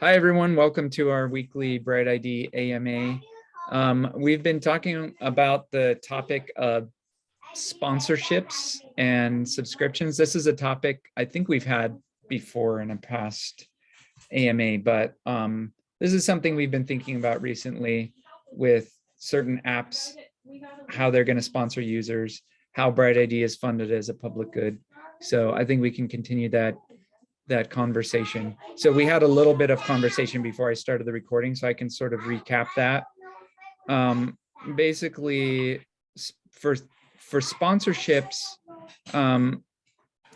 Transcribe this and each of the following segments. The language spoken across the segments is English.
Hi, everyone. Welcome to our weekly BrightID AMA. We've been talking about the topic of sponsorships and subscriptions. This is a topic I think we've had before in a past AMA, but this is something we've been thinking about recently with certain apps, how they're going to sponsor users, how BrightID is funded as a public good. So I think we can continue that conversation. So we had a little bit of conversation before I started the recording, so I can sort of recap that. Basically, for sponsorships,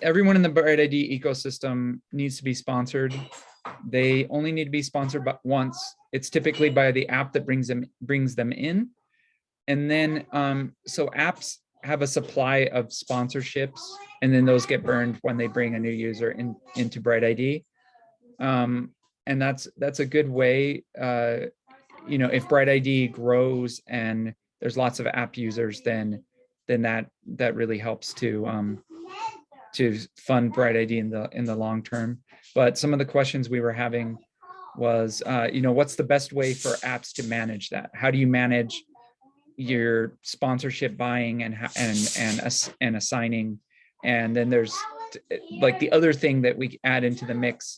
everyone in the BrightID ecosystem needs to be sponsored. They only need to be sponsored once. It's typically by the app that brings them in. And then, so apps have a supply of sponsorships, and then those get burned when they bring a new user into BrightID. And that's a good way, if BrightID grows and there's lots of app users, then that really helps to fund BrightID in the long term. But some of the questions we were having was, what's the best way for apps to manage that? How do you manage your sponsorship buying and assigning? And then there's like the other thing that we add into the mix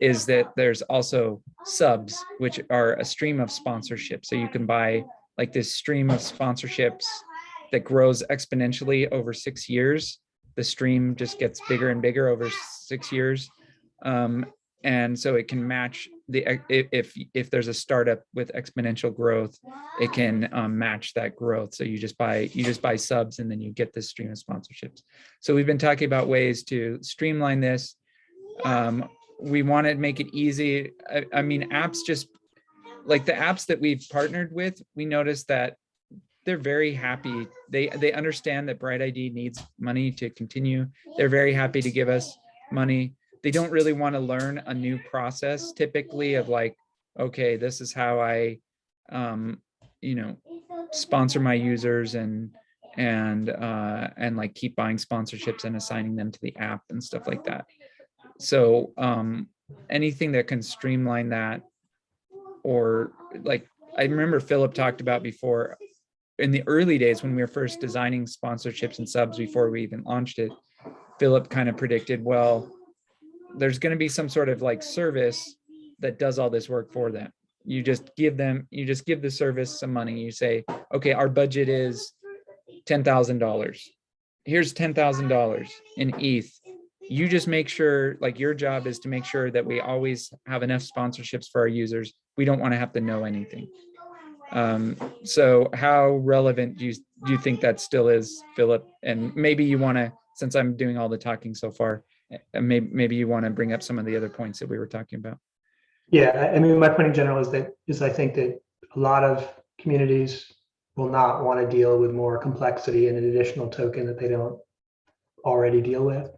is that there's also subs, which are a stream of sponsorship. So you can buy like this stream of sponsorships that grows exponentially over 6 years. The stream just gets bigger and bigger over 6 years. And so it can match if there's a startup with exponential growth, it can match that growth. So you just buy subs, and then you get this stream of sponsorships. So we've been talking about ways to streamline this. We want to make it easy. I mean, apps, just like the apps that we've partnered with, we noticed that they're very happy. They understand that BrightID needs money to continue. They're very happy to give us money. They don't really want to learn a new process typically of like, okay, this is how I, sponsor my users and like keep buying sponsorships and assigning them to the app and stuff like that. So anything that can streamline that, or like I remember Philip talked about before in the early days when we were first designing sponsorships and subs before we even launched it, Philip kind of predicted, well, there's going to be some sort of like service that does all this work for them. You just give the service some money. You say, okay, our budget is $10,000. Here's $10,000 in ETH. You just make sure, like your job is to make sure that we always have enough sponsorships for our users. We don't want to have to know anything. So how relevant do you think that still is, Philip? And maybe you want to, since I'm doing all the talking so far, maybe you want to bring up some of the other points that we were talking about. Yeah, I mean, my point in general is I think that a lot of communities will not want to deal with more complexity and an additional token that they don't already deal with.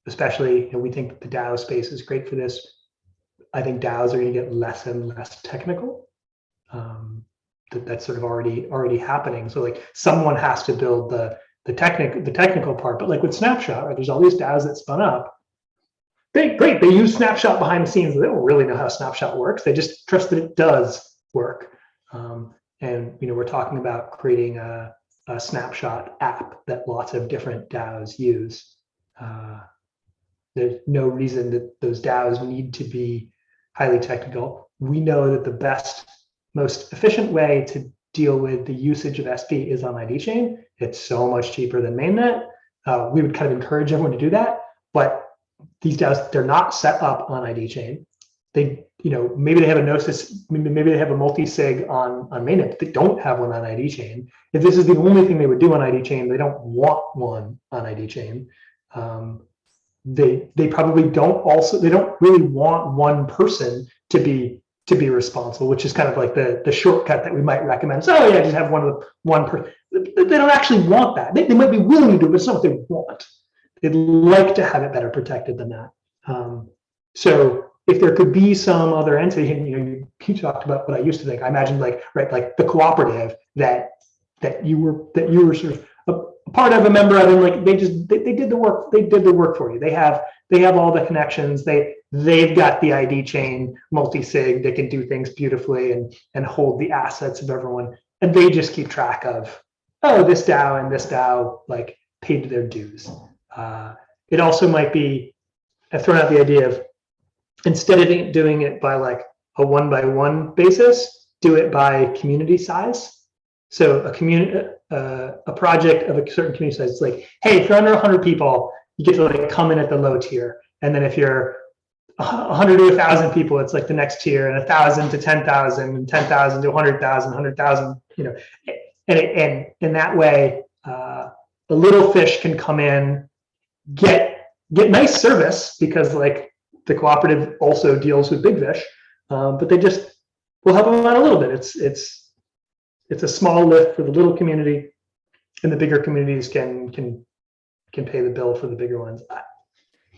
Especially, we think the DAO space is great for this. I think DAOs are going to get less and less technical. That's sort of already happening. So like someone has to build the technical part, but like with Snapshot, right, there's all these DAOs that spun up. They use Snapshot behind the scenes. They don't really know how Snapshot works. They just trust that it does work. And we're talking about creating a Snapshot app that lots of different DAOs use. There's no reason that those DAOs need to be highly technical. We know that the best, most efficient way to deal with the usage of SP is on ID chain. It's so much cheaper than mainnet. We would kind of encourage everyone to do that, but these DAOs, they're not set up on ID chain. They, maybe they have a Gnosis, maybe they have a multi-sig on mainnet, but they don't have one on ID chain. If this is the only thing they would do on ID chain, they don't want one on ID chain. They probably they don't really want one person to be responsible, which is kind of like the shortcut that we might recommend. So yeah, just have one person. They don't actually want that. They might be willing to do it, but it's not what they want. They'd like to have it better protected than that. So if there could be some other entity, and you talked about what I used to think. I imagined like the cooperative that you were sort of a part of, a member of, and like they did the work for you. They have they have all the connections. They've got the ID chain, multi-sig. They can do things beautifully and hold the assets of everyone. And they just keep track of, oh, this DAO and this DAO like paid their dues. It also might be, I've thrown out the idea of, instead of doing it by like a one-by-one basis, do it by community size. So a project of a certain community size, it's like, hey, if you're under 100 people, you get to like come in at the low tier. And then if you're 100 to 1,000 people, it's like the next tier, and 1,000 to 10,000, and 10,000 to 100,000, 100,000, and in that way, the little fish can come in, get nice service because like the cooperative also deals with big fish, but they just will help them out a little bit. It's a small lift for the little community, and the bigger communities can pay the bill for the bigger ones.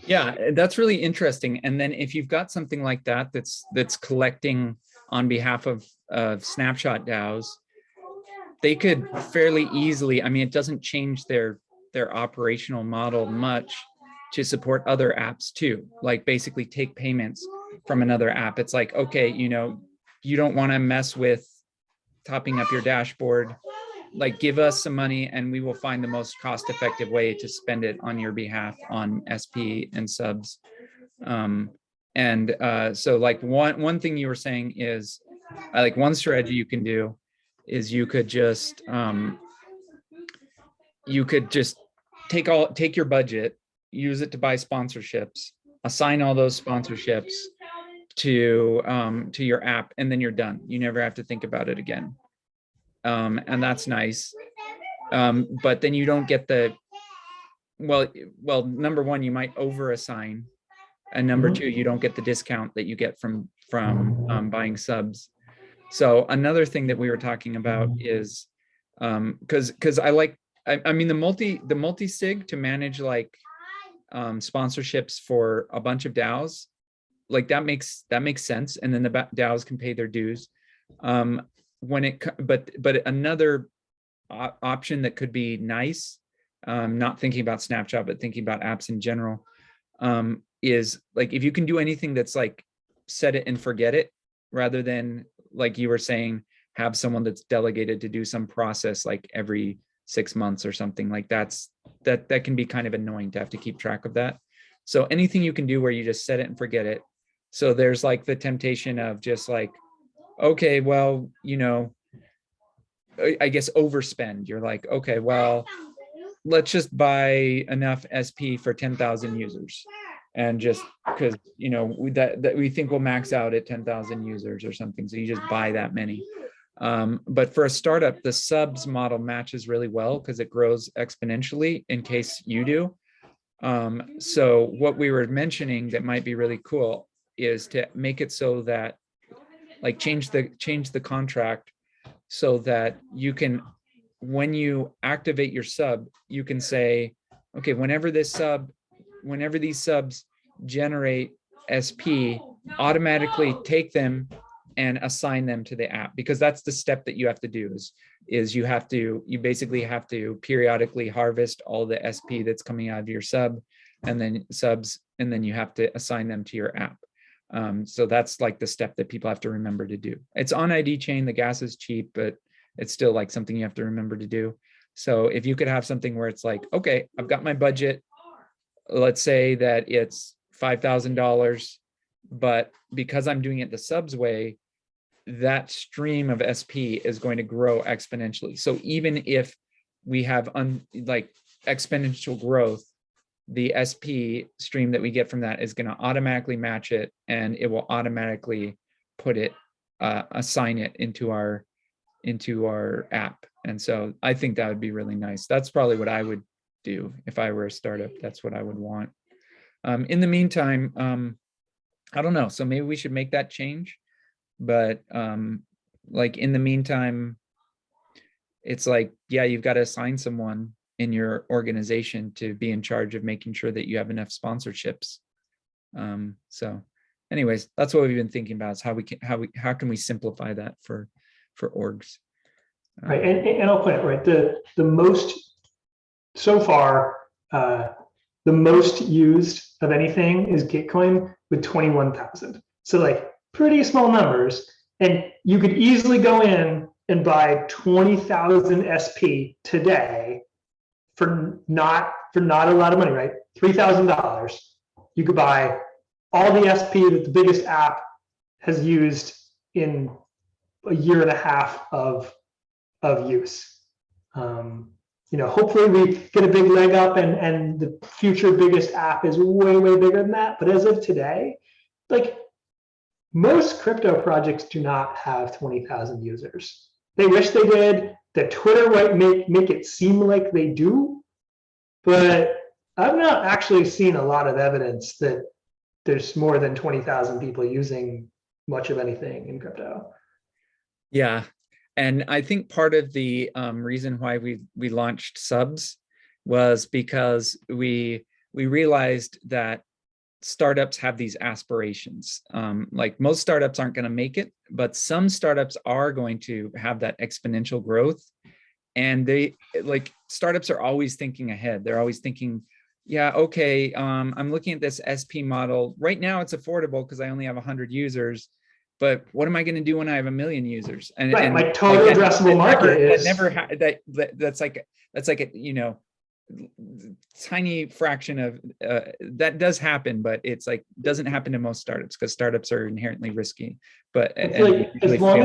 Yeah, that's really interesting. And then if you've got something like that that's collecting on behalf of snapshot DAOs, they could fairly easily, I mean, it doesn't change their operational model much to support other apps too, like basically take payments from another app. It's like, okay, you don't want to mess with topping up your dashboard, like give us some money and we will find the most cost-effective way to spend it on your behalf on SP and subs. So like one thing you were saying is, like one strategy you can do is you could just take your budget, use it to buy sponsorships, assign all those sponsorships to your app, and then you're done. You never have to think about it again. And that's nice. But then you don't get well, number one, you might over assign, and number two, you don't get the discount that you get from buying subs. So another thing that we were talking about is, because I mean the multi-sig to manage like sponsorships for a bunch of DAOs, like that makes sense, and then the DAOs can pay their dues. But another option that could be nice, not thinking about Snapchat but thinking about apps in general, is like if you can do anything that's like set it and forget it, rather than like you were saying, have someone that's delegated to do some process like every 6 months or something like that can be kind of annoying to have to keep track of that. So anything you can do where you just set it and forget it. So there's like the temptation of just like, okay, well, I guess overspend. You're like, okay, well, let's just buy enough SP for 10,000 users. And just because, that we think will max out at 10,000 users or something. So you just buy that many. But for a startup, the subs model matches really well because it grows exponentially in case you do. So what we were mentioning that might be really cool is to make it so that, like, change the contract so that you can, when you activate your sub, you can say, okay, whenever these subs generate SP, automatically take them and assign them to the app, because that's the step that you have to do is you basically have to periodically harvest all the SP that's coming out of your sub and then you have to assign them to your app. So that's like the step that people have to remember to do. It's on ID chain, the gas is cheap, but it's still like something you have to remember to do. So if you could have something where it's like, okay, I've got my budget, let's say that it's $5,000, but because I'm doing it the subs way, that stream of SP is going to grow exponentially. So even if we have like exponential growth, the SP stream that we get from that is going to automatically match it, and it will automatically put it, assign it into our app. And so I think that would be really nice. That's probably what I would do if I were a startup. That's what I would want. In the meantime, I don't know. So maybe we should make that change. But like in the meantime, it's like, yeah, you've got to assign someone in your organization to be in charge of making sure that you have enough sponsorships. So anyways, that's what we've been thinking about, is how can we simplify that for orgs. Right, and I'll put it right. The most so far, the most used of anything is Gitcoin with 21,000. So like pretty small numbers. And you could easily go in and buy 20,000 SP today for not a lot of money, right? $3,000. You could buy all the SP that the biggest app has used in a year and a half of use. Hopefully we get a big leg up and the future biggest app is way, way bigger than that. But as of today, like most crypto projects do not have 20,000 users. They wish they did. The Twitter might make it seem like they do, but I've not actually seen a lot of evidence that there's more than 20,000 people using much of anything in crypto. Yeah. And I think part of the reason why we launched subs was because we realized that startups have these aspirations. Like most startups aren't going to make it, but some startups are going to have that exponential growth. And startups are always thinking ahead. They're always thinking, yeah, okay, I'm looking at this SP model. Right now it's affordable because I only have 100 users. But what am I going to do when I have 1 million users? And, right, and my total addressable market is that's like a tiny fraction of that does happen, but it's like doesn't happen to most startups because startups are inherently risky. But like, as long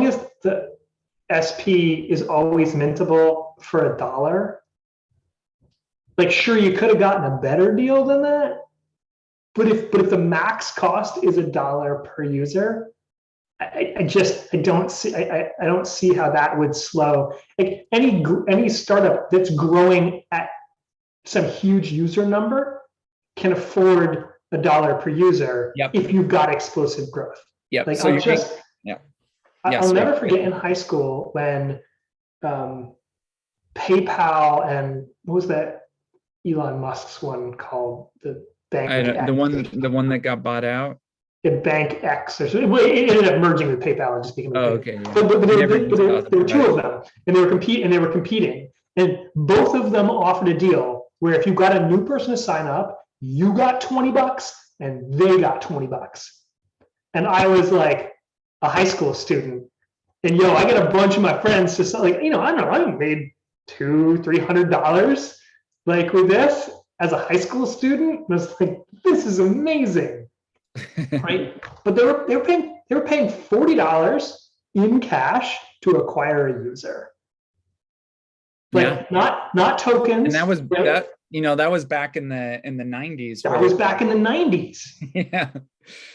as the SP is always mintable for $1, like sure you could have gotten a better deal than that. But if the max cost is $1 per user, I don't see how that would slow. Like any startup that's growing at some huge user number can afford $1 per user if you've got explosive growth. Yeah. Like so I'll never forget in high school when PayPal and what was that Elon Musk's one called, the bank the one that got bought out. Bank X or something. It ended up merging with PayPal and just became. Okay. Yeah. But there were two of them, and they were competing, and both of them offered a deal where if you got a new person to sign up, you got $20 and they got $20. And I was like a high school student, and I get a bunch of my friends to I don't know, I made $200-300 like with this as a high school student. I was like, this is amazing. Right, but they were paying $40 in cash to acquire a user, like not tokens. And that was right? that was back in the 90s. That was back in the 90s. Yeah.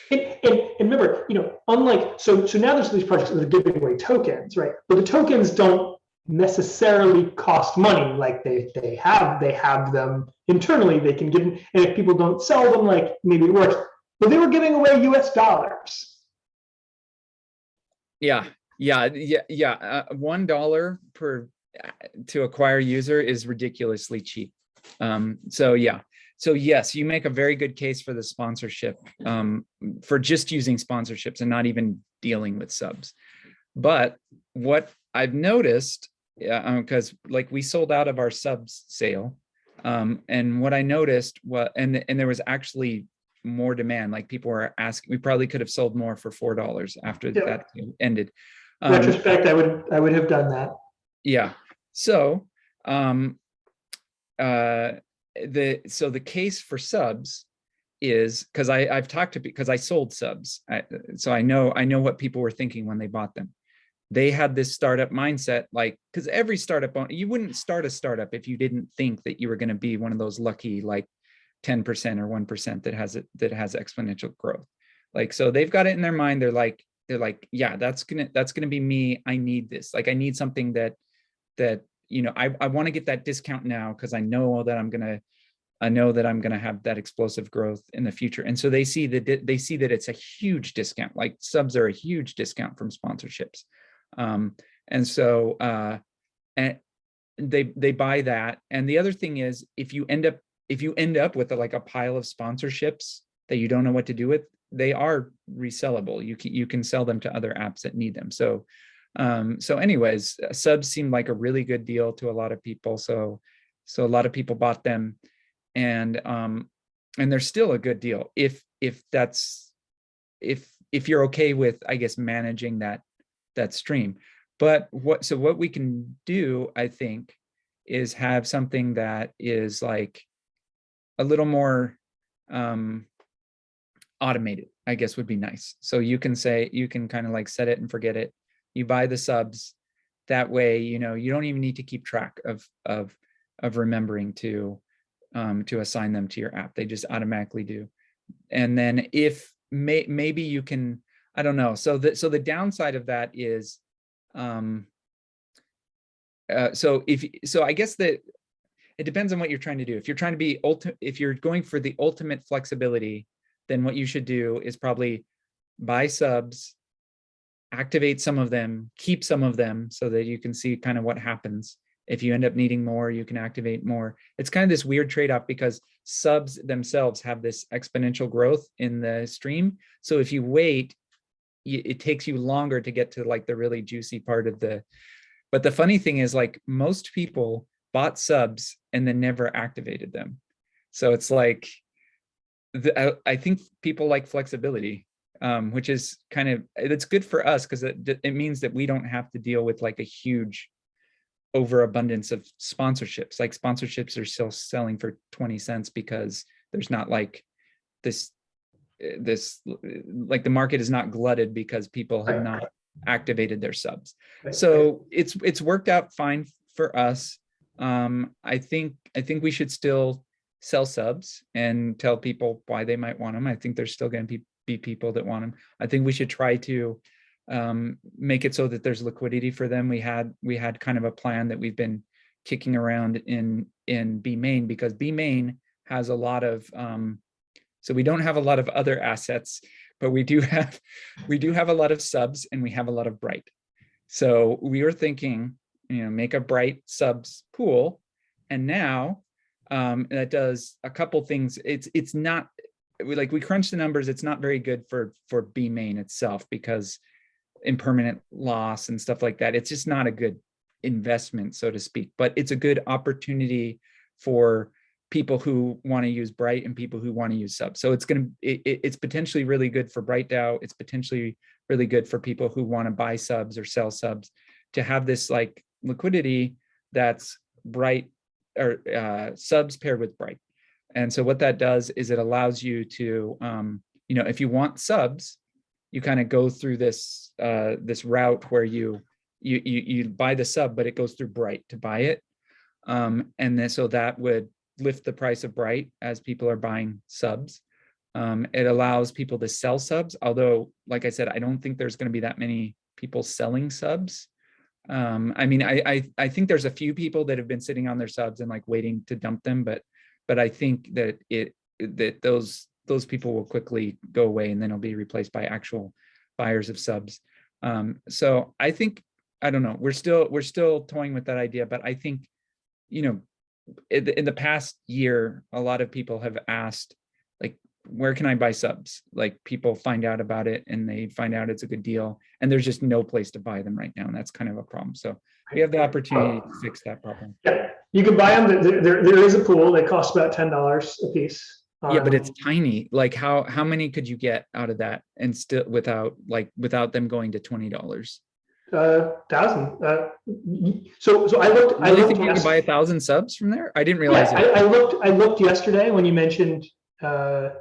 And remember, unlike so now there's these projects that are giving away tokens, right? But the tokens don't necessarily cost money. Like they have them internally. They can give them, and if people don't sell them, like maybe it works. But they were giving away US dollars. Yeah. $1 to acquire user is ridiculously cheap. So yes, you make a very good case for the sponsorship, for just using sponsorships and not even dealing with subs. But what I've noticed, because like we sold out of our subs sale, and what I noticed and there was actually more demand. Like people were asking, we probably could have sold more for $4 after that ended. Retrospect, I would have done that. Yeah. So the case for subs is because I've talked to, because I sold subs, so I know what people were thinking when they bought them. They had this startup mindset, like, because every startup, you wouldn't start a startup if you didn't think that you were going to be one of those lucky, like 10% or 1% that has exponential growth. Like, so they've got it in their mind. They're like, yeah, that's gonna be me. I need this. Like, I need something that I want to get that discount now because I know that I'm gonna have that explosive growth in the future. And so they see that it's a huge discount. Like subs are a huge discount from sponsorships, and so and they buy that. And the other thing is, if you end up with a pile of sponsorships that you don't know what to do with, they are resellable. You can sell them to other apps that need them. So anyways, subs seem like a really good deal to a lot of people. So So a lot of people bought them, and they're still a good deal if you're okay with, I guess, managing that stream. But what we can do, I think, is have something that is like a little more automated, I guess would be nice. So you can kind of like set it and forget it. You buy the subs. That way, you don't even need to keep track of remembering to assign them to your app. They just automatically do. And then if maybe you can, I don't know. So the downside of that is, so I guess that it depends on what you're trying to do. If you're trying to be if you're going for the ultimate flexibility, then what you should do is probably buy subs, activate some of them, keep some of them so that you can see kind of what happens. If you end up needing more, you can activate more. It's kind of this weird trade-off because subs themselves have this exponential growth in the stream. So if you wait, it takes you longer to get to like the really juicy part of but the funny thing is, like, most people bought subs and then never activated them. So it's like, I think people like flexibility, which is it's good for us because it means that we don't have to deal with like a huge overabundance of sponsorships. Like, sponsorships are still selling for 20 cents because there's not like this like the market is not glutted because people have not activated their subs. So it's worked out fine for us. I think we should still sell subs and tell people why they might want them. I think there's still going to be people that want them. I think we should try to make it so that there's liquidity for them. We had kind of a plan that we've been kicking around in B main, because B main has a lot of so we don't have a lot of other assets, but we do have a lot of subs, and we have a lot of Bright. So we were thinking, make a Bright subs pool, and now that does a couple things. It's not, we crunched the numbers. It's not very good for B main itself, because impermanent loss and stuff like that, it's just not a good investment, so to speak. But it's a good opportunity for people who want to use Bright and people who want to use subs. So it's potentially really good for Bright DAO. It's potentially really good for people who want to buy subs or sell subs, to have this like liquidity that's Bright or subs paired with Bright. And so what that does is it allows you to, if you want subs, you kind of go through this route where you buy the sub, but it goes through Bright to buy it. And then so that would lift the price of Bright as people are buying subs. It allows people to sell subs, although, like I said, I don't think there's going to be that many people selling subs. I mean, I think there's a few people that have been sitting on their subs and like waiting to dump them, but I think that those people will quickly go away, and then it'll be replaced by actual buyers of subs. So I think, I don't know, we're still toying with that idea, but I think, in the past year, a lot of people have asked, like, where can I buy subs? Like, people find out about it and they find out it's a good deal, and there's just no place to buy them right now. And that's kind of a problem. So we have the opportunity to fix that problem. Yeah, you can buy them. There is a pool. They cost about $10 a piece. Yeah, but it's tiny. Like, how many could you get out of that, and still without them going to $20? 1,000. So I looked. I think you could buy 1,000 subs from there. I didn't realize it. I looked yesterday when you mentioned a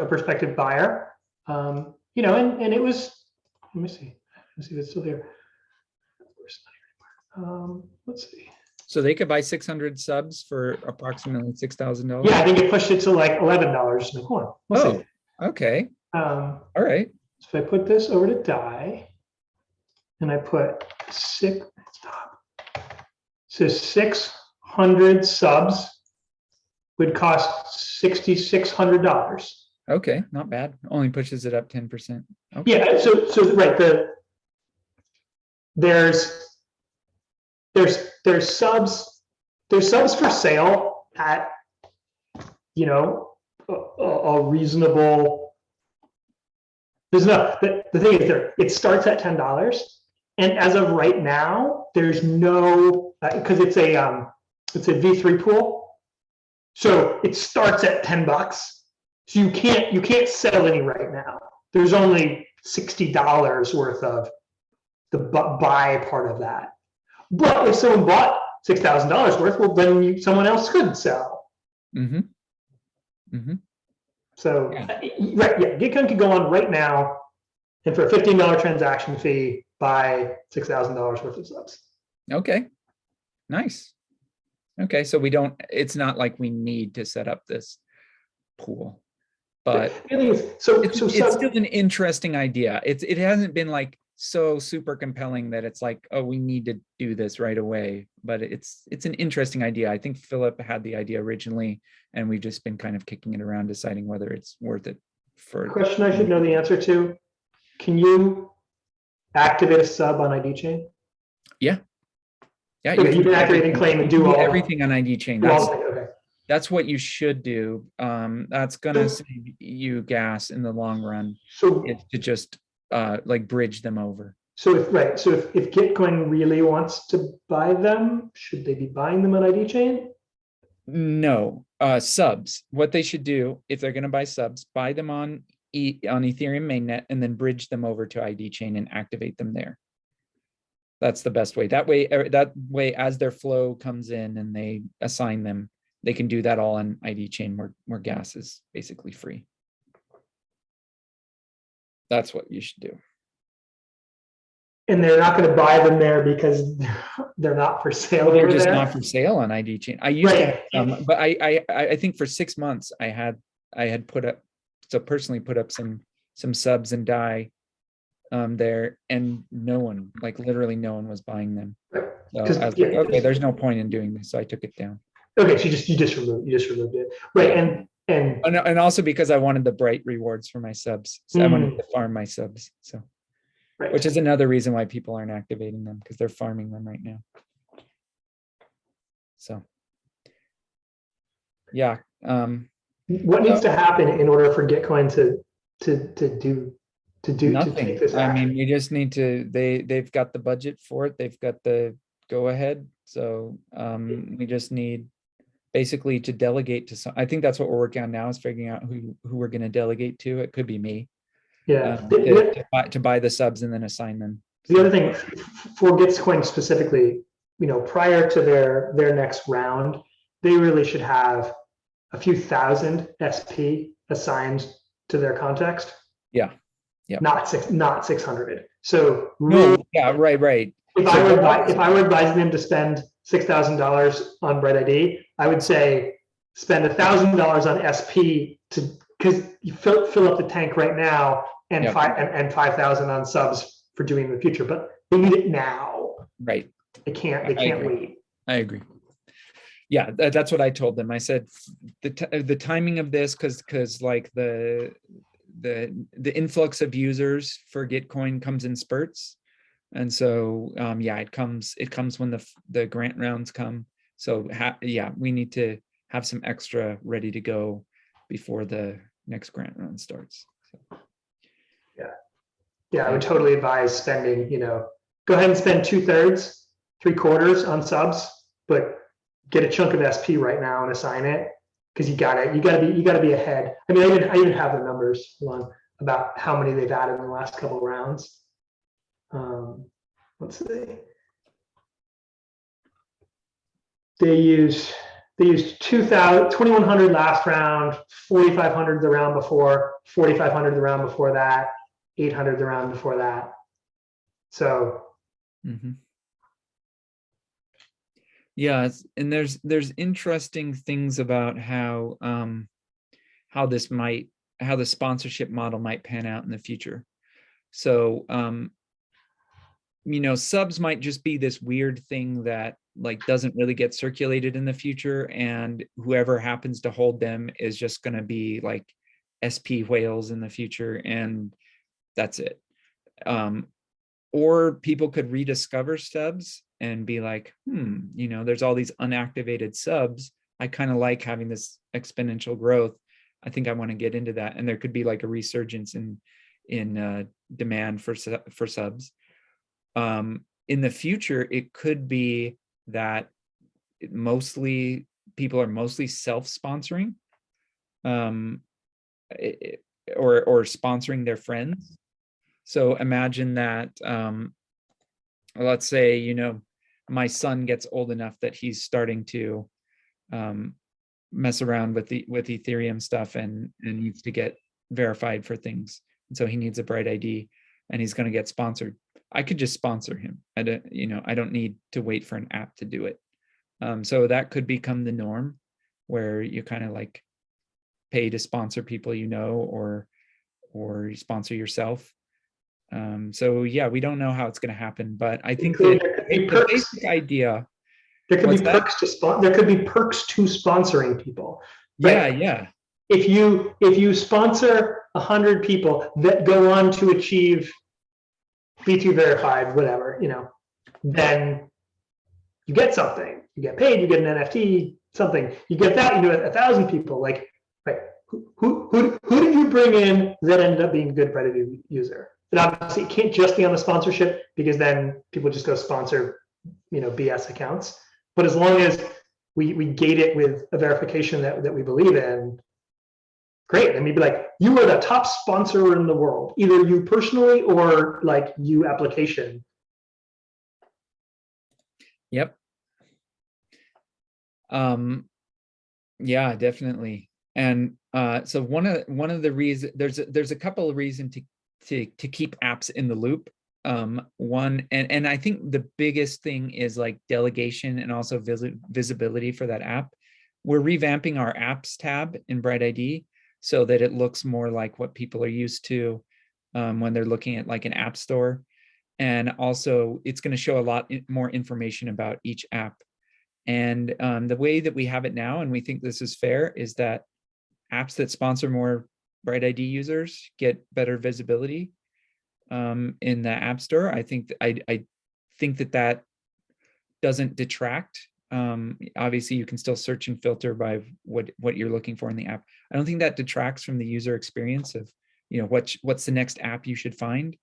prospective buyer. And it was. Let me see. Let's see if it's still here. Let's see. So they could buy 600 subs for approximately $6,000. Yeah, I think it pushed it to like $11 in the corner. Oh, okay. All right. So if I put this over to DAI, and I put stop. So 600 subs would cost $6,600. Okay, not bad. Only pushes it up 10%. Okay. Yeah. So right. There's subs for sale at a reasonable. There's enough. The thing is, it starts at $10, and as of right now, there's no, because it's a it's a V3 pool. So it starts at $10. So you can't sell any right now. There's only $60 worth of the buy part of that. But if someone bought $6,000 worth, well, then someone else could sell. Mm-hmm. Mm-hmm. So, right, yeah, Gitcoin could go on right now, and for a $15 transaction fee, buy $6,000 worth of subs. Okay, nice. Okay, so it's not like we need to set up this pool, but it's still an interesting idea. It hasn't been like so super compelling that it's like, oh, we need to do this right away, but it's an interesting idea. I think Philip had the idea originally, and we've just been kind of kicking it around, deciding whether it's worth it. For question I should know the answer to: can you activate a sub on ID chain? Yeah. Okay, you can activate and claim and do everything on ID chain. That's what you should do. That's gonna save you gas in the long run. So is to just like bridge them over. So if Gitcoin really wants to buy them, should they be buying them on ID chain? No, subs. What they should do if they're gonna buy subs, buy them on Ethereum mainnet and then bridge them over to ID chain and activate them there. That's the best way. That way, as their flow comes in and they assign them, they can do that all on ID chain where gas is basically free. That's what you should do. And they're not going to buy them there because they're not for sale. Well, they're just not for sale on ID chain. I used to have but I think for 6 months I had put up, so personally put up some subs and DAI there, and no one, like literally no one was buying them. So I was like, okay, there's no point in doing this. So I took it down. Okay, so you just removed it. Right. And also because I wanted the bright rewards for my subs. So I wanted to farm my subs. So which is another reason why people aren't activating them, because they're farming them right now. So yeah. What needs to happen in order for Gitcoin to take this action? I mean, we just need to, they've got the budget for it. They've got the go ahead. So we just need basically to delegate to some. I think that's what we're working on now, is figuring out who we're going to delegate to. It could be me. Yeah. To buy the subs and then assign them. The other thing for Gitcoin specifically, prior to their next round, they really should have a few thousand SP assigned to their context. Yeah. Yeah. Not 600. So really, no, yeah, right. If I were advising them to spend $6,000 on BrightID, I would say spend $1,000 on SP because you fill up the tank right now, and yep. and 5,000 on subs for doing in the future. But they need it now. Right. They can't wait. I agree. Yeah, that's what I told them. I said the timing of this, because like the influx of users for Gitcoin comes in spurts. And so, it comes when the grant rounds come. So we need to have some extra ready to go before the next grant round starts. So. I would totally advise spending, go ahead and spend 2/3, 3/4 on subs, but get a chunk of SP right now and assign it, because you gotta be ahead. I mean, I even have the numbers about how many they've added in the last couple of rounds. Let's see. They used 2,100 last round, 4,500 the round before, 4,500 the round before that, 800 the round before that. So. Yeah, and there's interesting things about how the sponsorship model might pan out in the future. So subs might just be this weird thing that like doesn't really get circulated in the future, and whoever happens to hold them is just going to be like SP whales in the future, and that's it. Or people could rediscover subs and be like, there's all these unactivated subs. I kind of like having this exponential growth. I think I want to get into that. And there could be like a resurgence in demand for subs. In the future, it could be that people are mostly self-sponsoring, um, or sponsoring their friends. So imagine that, let's say, my son gets old enough that he's starting to mess around with Ethereum stuff and needs to get verified for things. And so he needs a BrightID and he's going to get sponsored. I could just sponsor him. I don't need to wait for an app to do it. So that could become the norm, where you kind of like pay to sponsor people, or you sponsor yourself. So yeah, we don't know how it's going to happen, but I think that the basic idea. There could be What's that? perks to there could be perks to sponsoring people. Right? Yeah. If you sponsor 100 people that go on to achieve B2 verified, whatever, then you get something. You get paid. You get an NFT, something. You get that. You do it 1,000 people. Like, right? Who did you bring in that ended up being a good BrightID user? And obviously, it can't just be on the sponsorship, because then people just go sponsor, BS accounts. But as long as we gate it with a verification that we believe in, great. And we'd be like, you are the top sponsor in the world, either you personally or like you application. Yep. Yeah, definitely. And so one of the reasons, there's a couple of reasons to keep apps in the loop. One, and I think the biggest thing is like delegation and also visibility for that app. We're revamping our apps tab in BrightID so that it looks more like what people are used to when they're looking at like an app store. And also it's going to show a lot more information about each app. And the way that we have it now, and we think this is fair, is that apps that sponsor more BrightID users get better visibility in the App Store. I think that doesn't detract. Obviously, you can still search and filter by what you're looking for in the app. I don't think that detracts from the user experience of what's the next app you should find.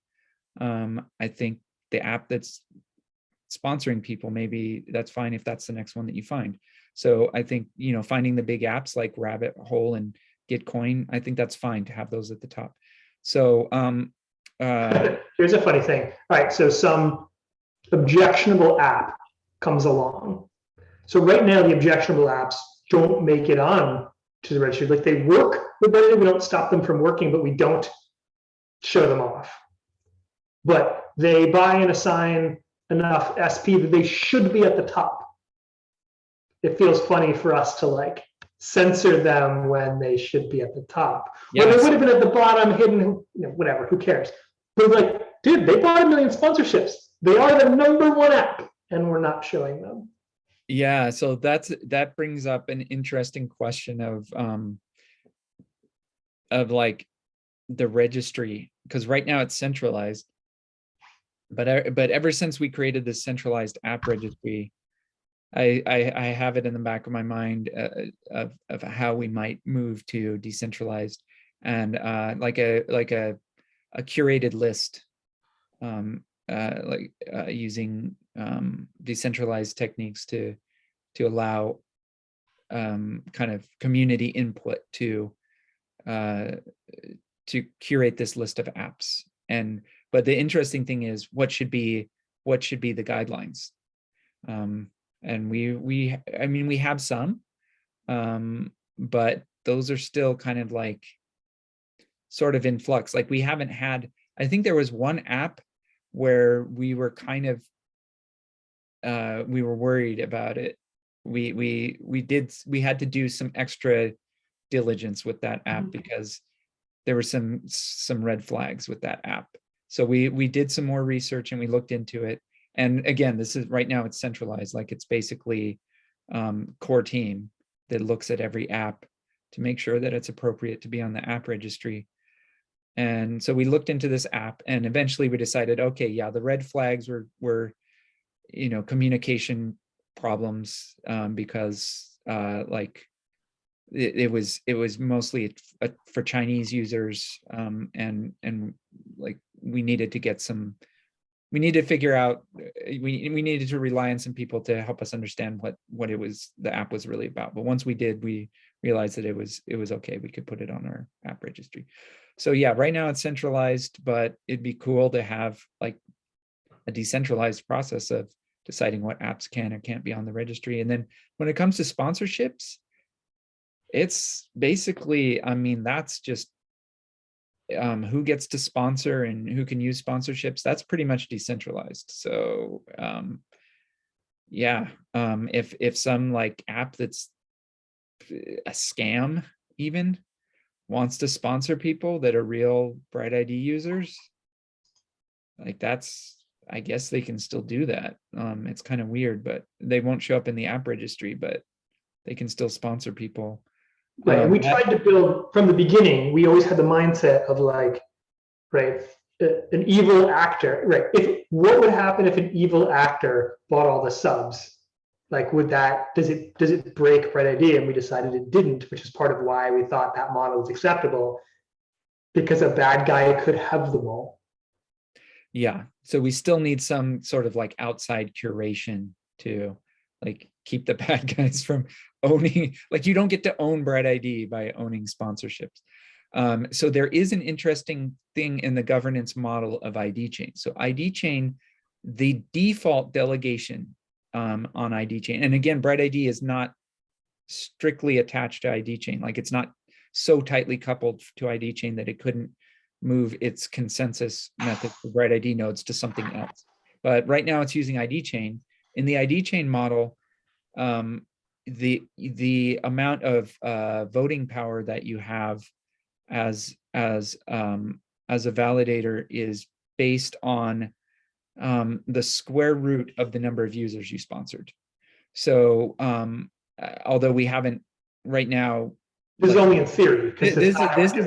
I think the app that's sponsoring people, maybe that's fine if that's the next one that you find. So I think finding the big apps like Rabbit Hole and Gitcoin, I think that's fine to have those at the top. So here's a funny thing. All right, so some objectionable app comes along. So right now, the objectionable apps don't make it on to the registry. Like, they work with BrightID, we don't stop them from working, but we don't show them off. But they buy and assign enough SP that they should be at the top. It feels funny for us to like censor them when they should be at the top. Yes. When they would have been at the bottom, hidden, whatever, who cares? But like, dude, they bought 1 million sponsorships. They are the #1 app, and we're not showing them. Yeah, so that brings up an interesting question of like the registry, because right now it's centralized. But ever since we created this centralized app registry, I have it in the back of my mind of how we might move to decentralized, and like a curated list, using decentralized techniques to allow kind of community input to curate this list of apps. But the interesting thing is, what should be the guidelines? And we have some, but those are still kind of like sort of in flux. Like, we haven't had, I think there was one app where we were kind of we were worried about it. We had to do some extra diligence with that app because there were some red flags with that app. So we did some more research and we looked into it. And again, this is right now it's centralized, like it's basically core team that looks at every app to make sure that it's appropriate to be on the app registry. And so we looked into this app, and eventually we decided, okay, yeah, the red flags were communication problems, because like it was mostly for Chinese users, and like we needed to get some we need to figure out, we needed to rely on some people to help us understand what it was, the app was really about. But once we did, we realized that it was okay. We could put it on our app registry. So yeah, right now it's centralized, but it'd be cool to have like a decentralized process of deciding what apps can or can't be on the registry. And then when it comes to sponsorships, it's basically, I mean, that's just who gets to sponsor and who can use sponsorships. That's pretty much decentralized. So yeah, if some like app that's a scam even wants to sponsor people that are real BrightID users, like that's, I guess they can still do that. It's kind of weird, but they won't show up in the app registry, but they can still sponsor people. Right. And we tried to build from the beginning, we always had the mindset of like, right, an evil actor, right? What would happen if an evil actor bought all the subs? Like, would that, does it break BrightID? And we decided it didn't, which is part of why we thought that model was acceptable, because a bad guy could have them all. Yeah, so we still need some sort of like outside curation to like keep the bad guys from owning, like you don't get to own BrightID by owning sponsorships. So there is an interesting thing in the governance model of ID chain. So ID chain, the default delegation on ID chain, and again, BrightID is not strictly attached to ID chain, like it's not so tightly coupled to ID chain that it couldn't move its consensus method for BrightID nodes to something else. But right now it's using ID chain. In the ID chain model, the amount of voting power that you have as a validator is based on the square root of the number of users you sponsored. So although we haven't right now, this is only in theory. This is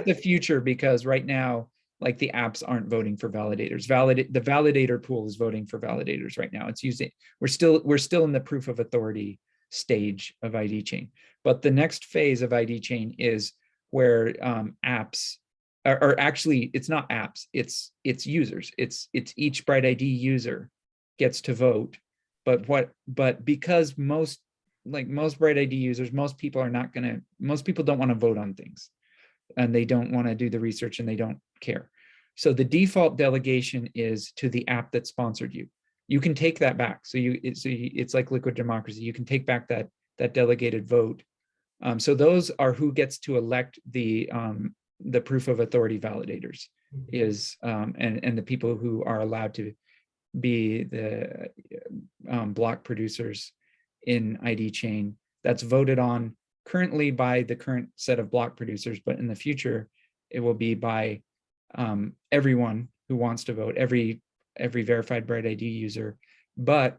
the future, because right now, like the apps aren't voting for validators. The validator pool is voting for validators right now. It's using, we're still in the proof of authority stage of ID chain. But the next phase of ID chain is where apps, or actually it's not apps, it's users. It's each BrightID user gets to vote. But because most BrightID users, most people don't want to vote on things, and they don't want to do the research, and they don't care. So the default delegation is to the app that sponsored you. You can take that back. So it's like liquid democracy. You can take back that delegated vote. So those are who gets to elect the proof of authority validators, is and the people who are allowed to be the block producers in ID chain. That's voted on currently by the current set of block producers, but in the future it will be by everyone who wants to vote, every verified BrightID user. But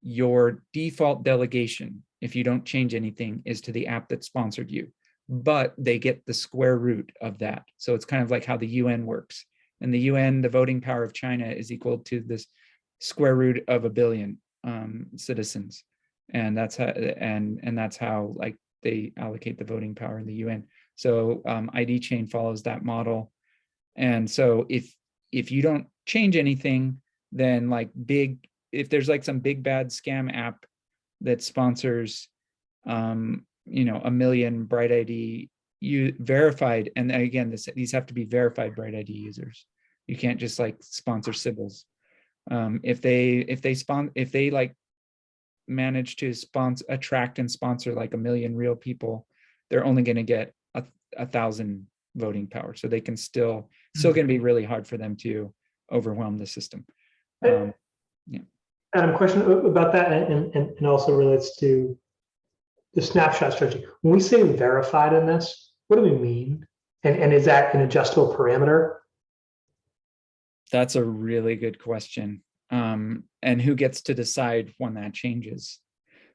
your default delegation, if you don't change anything, is to the app that sponsored you, but they get the square root of that. So it's kind of like how the UN works. In the UN, the voting power of China is equal to this square root of 1 billion citizens. And that's how like they allocate the voting power in the UN. So ID chain follows that model. And so if you don't change anything, then like if there's like some big bad scam app that sponsors 1 million BrightID verified, and again these have to be verified BrightID users. You can't just like sponsor civils. If they like manage to attract and sponsor like 1 million real people, they're only going to get 1,000 voting power. So they can still going to be really hard for them to overwhelm the system. Yeah. Adam, question about that, and also relates to the snapshot strategy. When we say verified in this, what do we mean? And is that an adjustable parameter? That's a really good question. And who gets to decide when that changes?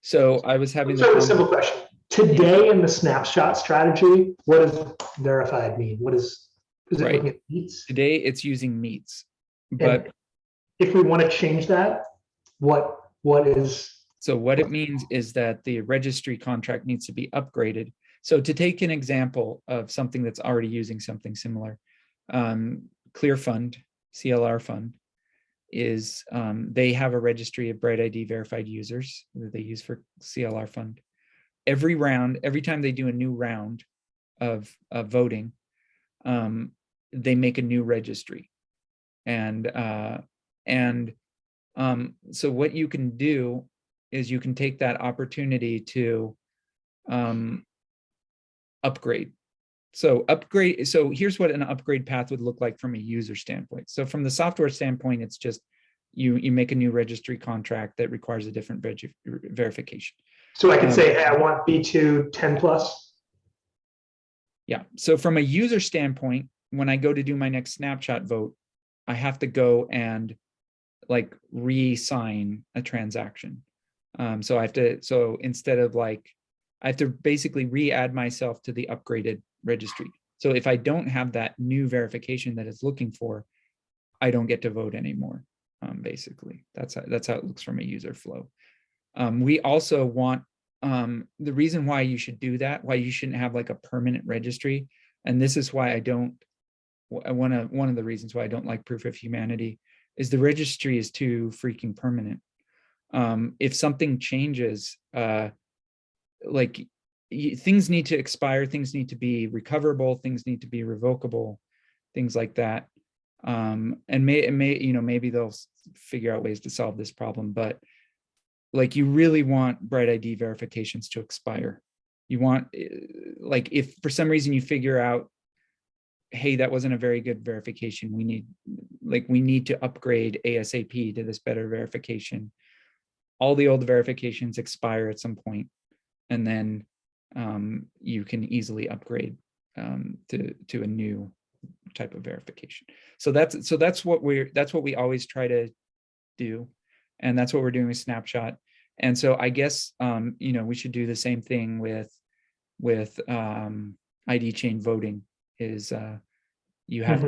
So I was having a simple question. Today in the snapshot strategy, what does verified mean? Is it looking at meets? Today it's using meets. But and if we want to change that, what is? So what it means is that the registry contract needs to be upgraded. So to take an example of something that's already using something similar, Clear Fund, CLR Fund, is they have a registry of BrightID verified users that they use for CLR fund. Every time they do a new round of voting, they make a new registry. And so what you can do is you can take that opportunity to upgrade. So here's what an upgrade path would look like from a user standpoint. So from the software standpoint, it's just you make a new registry contract that requires a different verification. So I can say, hey, I want B2 10 plus. Yeah. So from a user standpoint, when I go to do my next snapshot vote, I have to go and like re-sign a transaction. So instead of like, I have to basically re-add myself to the upgraded registry. So if I don't have that new verification that it's looking for, I don't get to vote anymore. Basically, that's how it looks from a user flow. We also want the reason why you should do that, why you shouldn't have like a permanent registry, and this is why one of the reasons why I don't like proof of humanity is the registry is too freaking permanent. If something changes, like things need to expire, things need to be recoverable, things need to be revocable, things like that. And maybe they'll figure out ways to solve this problem, but like you really want BrightID verifications to expire. You want, like, if for some reason you figure out, hey, that wasn't a very good verification, we need to upgrade ASAP to this better verification. All the old verifications expire at some point, and then you can easily upgrade to a new type of verification. So that's what we always try to do, and that's what we're doing with Snapshot. And so I guess we should do the same thing with ID chain voting. Is you have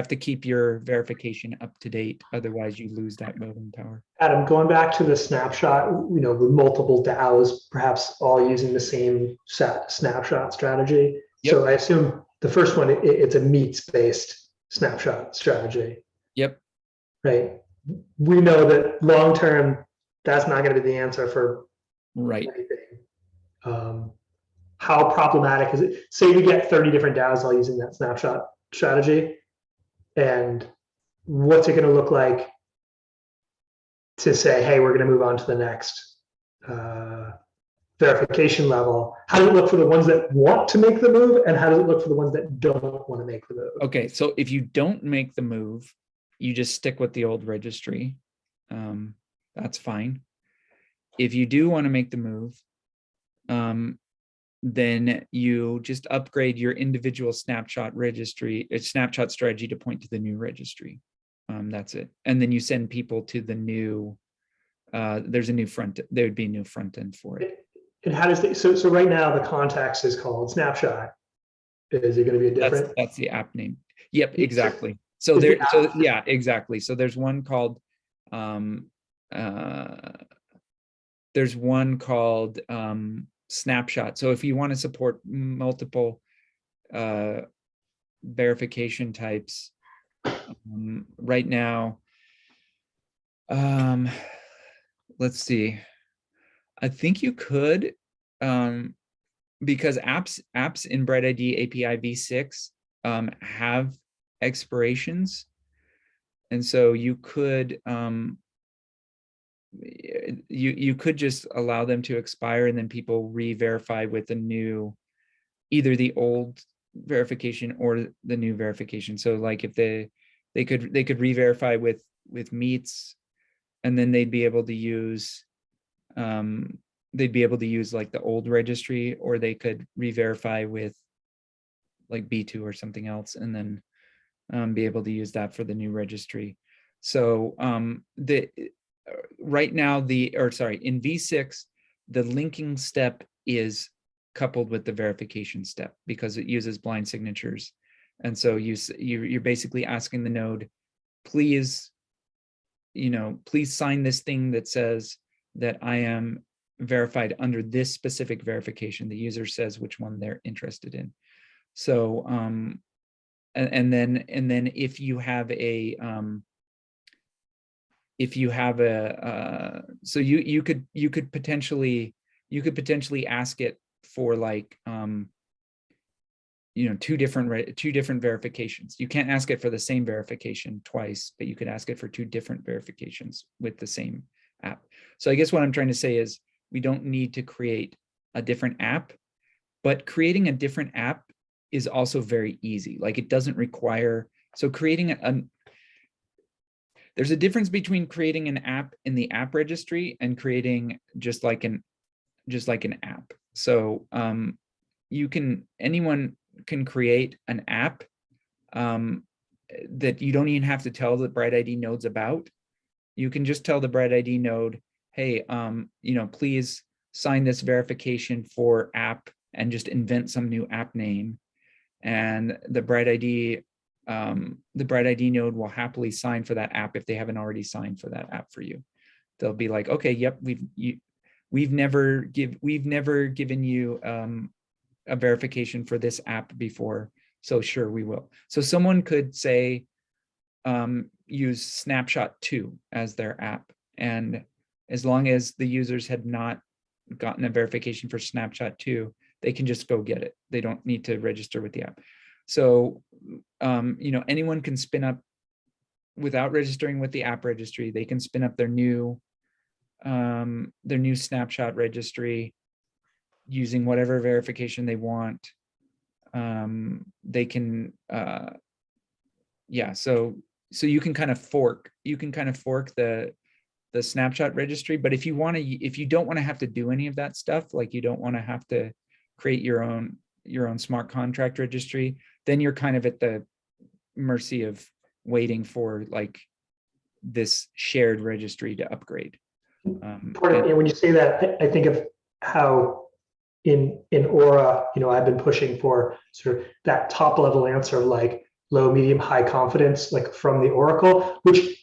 to keep your verification up to date, otherwise you lose that voting power. Adam, going back to the snapshot, with multiple DAOs, perhaps all using the same snapshot strategy. Yep. So I assume the first one, it's a meets-based snapshot strategy. Yep. Right. We know that long-term, that's not going to be the answer for anything. How problematic is it? Say we get 30 different DAOs all using that snapshot strategy, and what's it going to look like to say, hey, we're going to move on to the next verification level? How does it look for the ones that want to make the move, and how does it look for the ones that don't want to make the move? Okay, so if you don't make the move, you just stick with the old registry. That's fine. If you do want to make the move, then you just upgrade your individual snapshot strategy to point to the new registry. That's it. And then you send people to the new, there's a new front, there would be a new front end for it. And how does so right now the context is called Snapshot. Is it going to be a different? That's the app name. Yep, exactly. So yeah, exactly. So there's one called, Snapshot. So if you want to support multiple verification types, right now, let's see, I think you could, because apps in BrightID API v6 have expirations, and so you could you could just allow them to expire, and then people re-verify with the new, either the old verification or the new verification. So like if they could re-verify with meets, and then they'd be able to use like the old registry, or they could re-verify with like B2 or something else, and then be able to use that for the new registry. So right now in V6, the linking step is coupled with the verification step because it uses blind signatures. And so you're basically asking the node, please sign this thing that says that I am verified under this specific verification. The user says which one they're interested in. So and then if you have if you have so you could potentially ask it for like two different verifications. You can't ask it for the same verification twice, but you could ask it for two different verifications with the same app. So I guess what I'm trying to say is we don't need to create a different app, but creating a different app is also very easy. Like it doesn't require, so creating there's a difference between creating an app in the app registry and creating just like an app. So anyone can create an app that you don't even have to tell the BrightID nodes about. You can just tell the BrightID node, hey, please sign this verification for app, and just invent some new app name. And the BrightID node will happily sign for that app if they haven't already signed for that app for you. They'll be like, okay, yep, we've never given you a verification for this app before, so sure, we will. So someone could say use Snapshot 2 as their app, and as long as the users had not gotten a verification for Snapshot 2, they can just go get it. They don't need to register with the app. So anyone can spin up, without registering with the app registry, they can spin up their new Snapshot registry using whatever verification they want. They can so you can kind of fork the Snapshot registry. But if you don't want to have to do any of that stuff, like you don't want to have to create your own smart contract registry, then you're kind of at the mercy of waiting for like this shared registry to upgrade. When you say that, I think of how in Aura, I've been pushing for sort of that top level answer, like low, medium, high confidence, like from the Oracle, which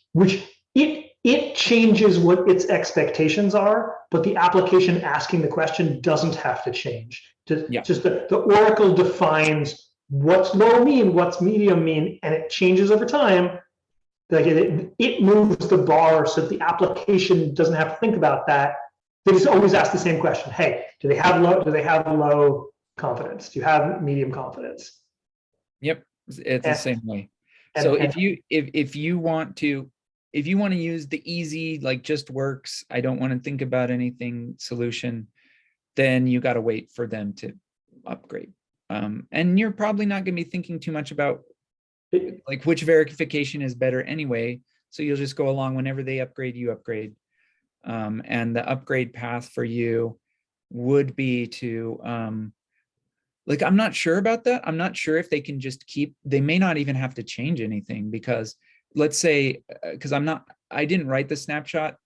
it changes what its expectations are, but the application asking the question doesn't have to change. Just the Oracle defines what's low mean, what's medium mean, and it changes over time. Like it moves the bar so that the application doesn't have to think about that. They just always ask the same question. Hey, do they have low confidence? Do you have medium confidence? Yep, it's the same way. So if you want to use the easy, like just works, I don't want to think about anything solution, then you got to wait for them to upgrade. And you're probably not going to be thinking too much about like which verification is better anyway. So you'll just go along whenever they upgrade, you upgrade. And the upgrade path for you would be to, like, I'm not sure about that. I'm not sure if they can just they may not even have to change anything, because let's say, because I didn't write the Snapshot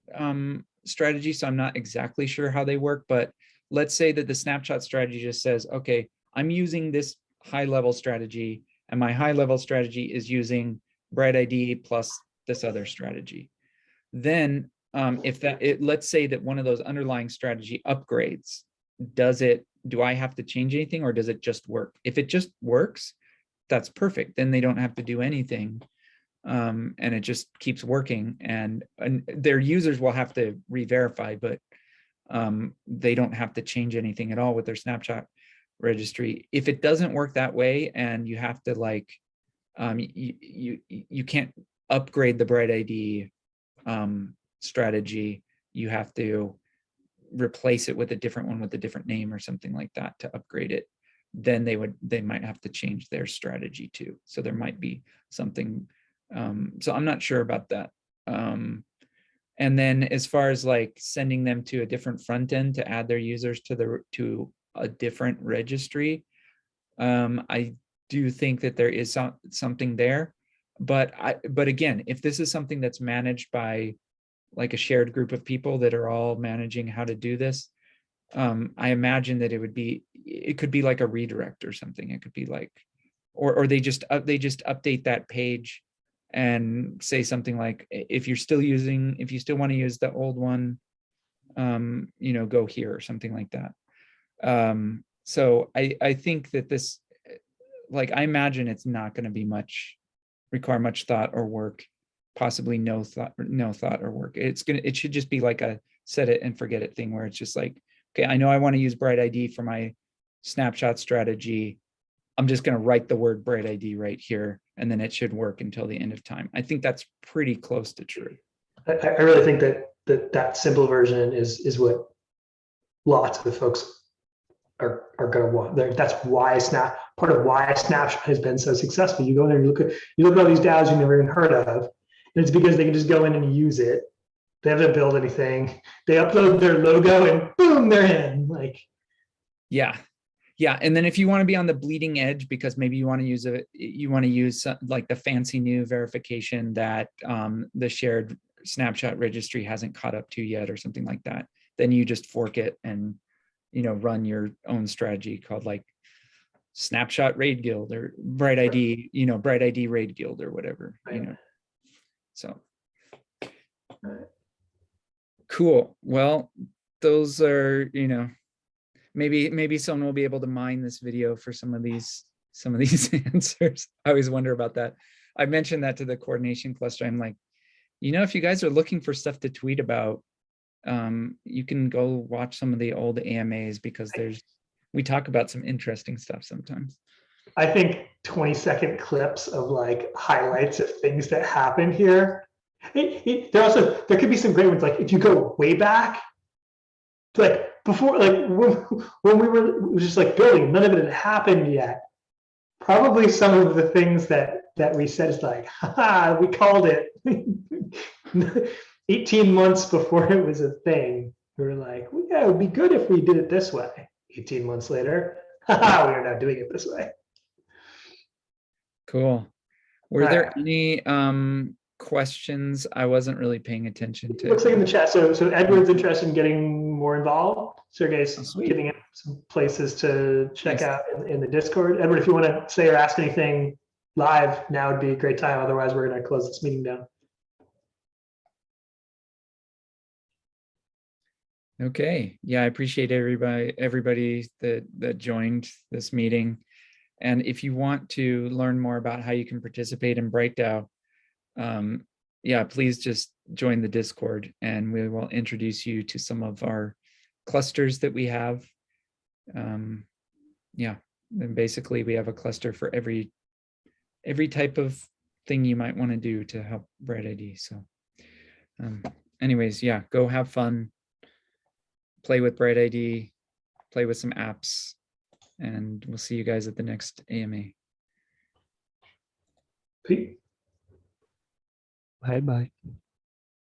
strategy, so I'm not exactly sure how they work, but let's say that the Snapshot strategy just says, okay, I'm using this high level strategy, and my high level strategy is using BrightID plus this other strategy. Then let's say that one of those underlying strategy upgrades, do I have to change anything, or does it just work? If it just works, that's perfect. Then they don't have to do anything. And it just keeps working, and their users will have to re-verify, but they don't have to change anything at all with their Snapshot registry. If it doesn't work that way, and you have to like, you can't upgrade the BrightID strategy, you have to replace it with a different one with a different name or something like that to upgrade it, then they might have to change their strategy too. So there might be something. So I'm not sure about that. And then as far as like sending them to a different front end to add their users to a different registry, I do think that there is something there. But again, if this is something that's managed by like a shared group of people that are all managing how to do this, I imagine that it could be like a redirect or something. It could be like, or they just update that page and say something like, if you still want to use the old one, go here or something like that. So I think that this, like, I imagine it's not going to be require much thought or work. possibly no thought or work. It should just be like a set it and forget it thing where it's just like, okay, I know I want to use BrightID for my snapshot strategy. I'm just going to write the word BrightID right here, and then it should work until the end of time. I think that's pretty close to true. I really think that simple version is what lots of the folks are going to want. That's why part of why Snapshot has been so successful. You go in there and you look at all these DAOs you never even heard of, and it's because they can just go in and use it. They haven't built anything. They upload their logo and boom, they're in. Like, yeah. And then if you want to be on the bleeding edge, because maybe you want to use like the fancy new verification that the shared snapshot registry hasn't caught up to yet or something like that, then you just fork it and run your own strategy called like snapshot raid guild or BrightID, BrightID raid guild or whatever, So cool. Well, those are, maybe someone will be able to mine this video for some of these answers. I always wonder about that. I mentioned that to the coordination cluster. I'm like, if you guys are looking for stuff to tweet about, you can go watch some of the old AMAs because we talk about some interesting stuff sometimes. I think 20-second clips of like highlights of things that happen here. There could be some great ones. Like if you go way back, like before, like when it was just like building, none of it had happened yet. Probably some of the things that we said is like, haha, we called it. 18 months before it was a thing, we were like, well, yeah, it would be good if we did it this way. 18 months later, haha, we are not doing it this way. Cool. Were there any questions? I wasn't really paying attention to. Looks like in the chat. So Edward's interested in getting more involved. Sergey's giving him some places to check out in the Discord. Edward, if you want to say or ask anything live, now would be a great time. Otherwise, we're going to close this meeting down. Okay. Yeah, I appreciate everybody that joined this meeting. And if you want to learn more about how you can participate in BrightDAO, please just join the Discord and we will introduce you to some of our clusters that we have. And basically we have a cluster for every type of thing you might want to do to help BrightID. So anyways, go have fun, play with BrightID, play with some apps, and we'll see you guys at the next AMA. Pete. Bye-bye.